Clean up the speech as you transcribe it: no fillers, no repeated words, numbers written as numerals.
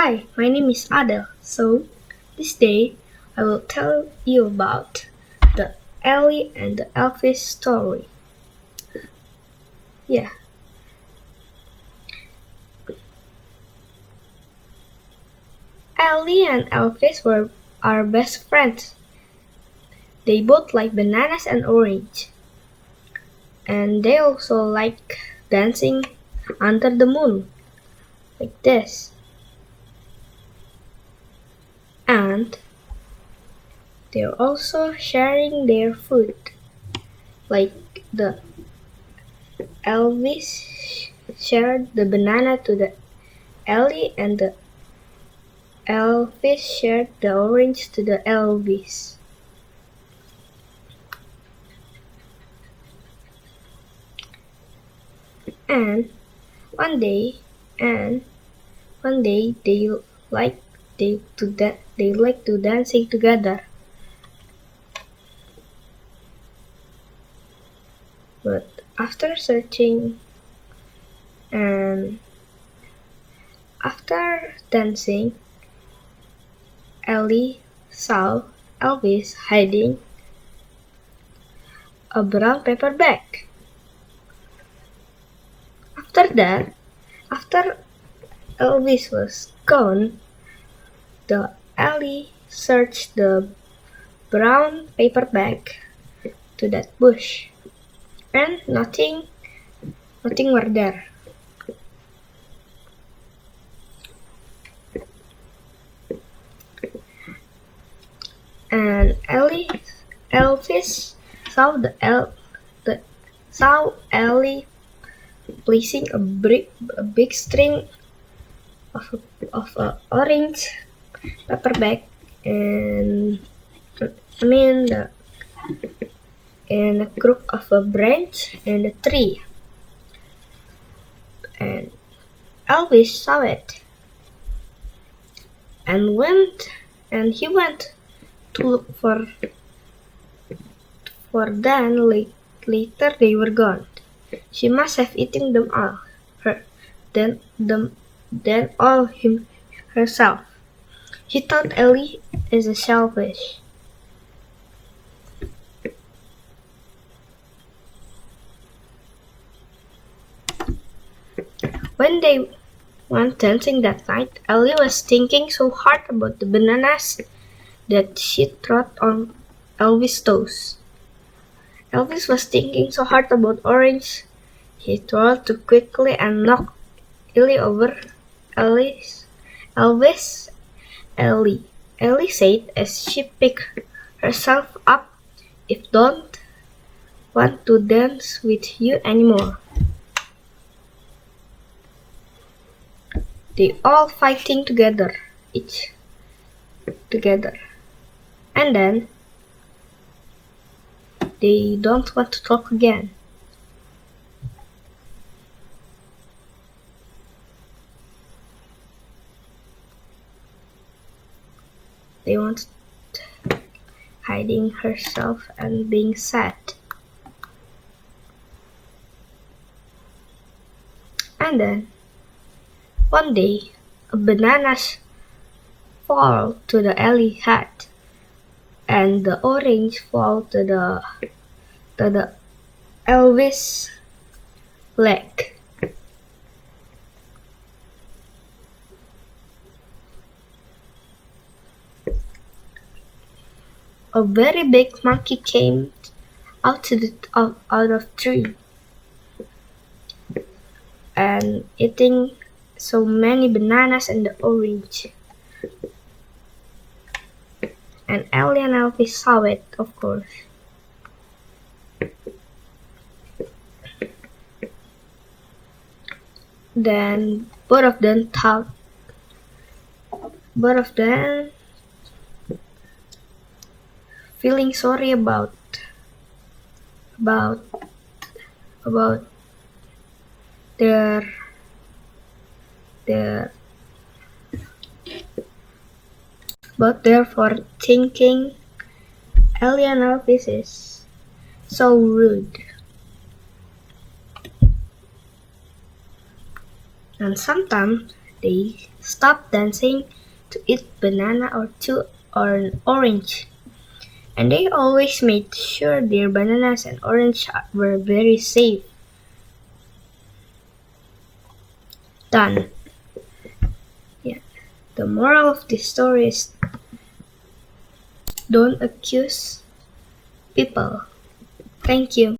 Hi, my name is Adel. So, this day I will tell you about the Ellie and the Elvis story. Yeah, Ellie and Elvis are best friends. They both like bananas and orange. And they also like dancing under the moon, like this. And they're also sharing their food, like the Elvis shared the banana to the Ellie and the Elvis shared the orange to the Elvis. And one day, and one day they like to dancing together. But after searching and after dancing, Ellie saw Elvis hiding a brown paper bag. After Elvis was gone, the Ellie searched the brown paper bag to that bush, and nothing were there. And Elvis saw Ellie placing a big string of a orange paper bag and in a crook of a branch and a tree. And Elvis saw it and he went to look for then later they were gone. She must have eaten them all, then all herself. He thought Ellie is a shellfish. When they went dancing that night, Ellie was thinking so hard about the bananas that she trod on Elvis' toes. Elvis was thinking so hard about orange, he twirled too quickly and knocked Ellie over. Ellie said as she picked herself up, "If don't want to dance with you anymore." They all fighting together, and then they don't want to talk again. They want hiding herself and being sad. And then one day a banana fall to the Ellie hat, and the orange fall to the Elvis leg. A very big monkey came out of tree and eating so many bananas and the orange. And Ellie and Elvis saw it, of course. Then both of them feeling sorry about their but therefore thinking Ellie and Elvis is so rude. And sometimes They stopped dancing to eat banana or an orange. And they always made sure their bananas and orange were very safe. Done. Yeah. The moral of this story is don't accuse people. Thank you.